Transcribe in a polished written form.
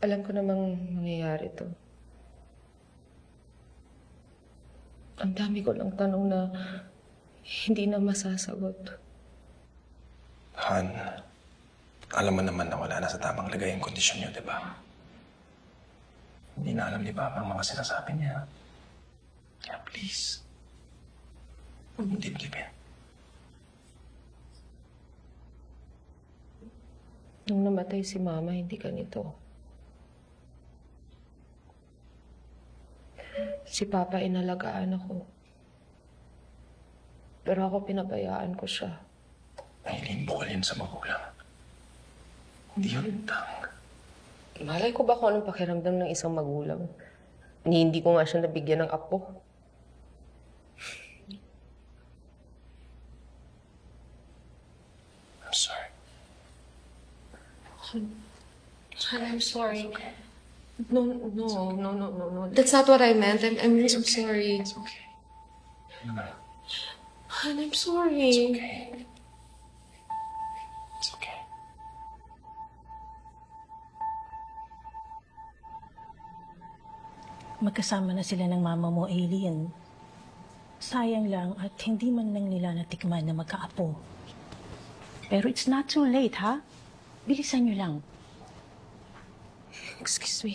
Alam ko namang mangyayari to. Ang dami ko lang tanong na hindi na masasagot. Han, alam mo naman na wala na sa tamang lagay ang kondisyon niyo, di ba? Hindi na alam ni Papa ang mga sinasabi niya. Kaya please, huwag mong dibdibin. Nung namatay si Mama, hindi ganito. Si Papa inalagaan ako. Pero ako pinabayaan ko siya. Mahiling bukal yan sa magulang. Hindi yun utang. Malay ko ba kung anong pakiramdam ng isang magulang? Hindi ko nga siya nabigyan ng apo. I'm sorry. I'm sorry. No. That's not what I meant. I'm sorry. It's okay. Han, I'm sorry. It's okay. It's okay. Magkasama na sila ng mama mo, Alien. Sayang lang at hindi man lang nila natikman na magkaapo. Pero it's not too late, ha? Bilisan nyo lang. Excuse me.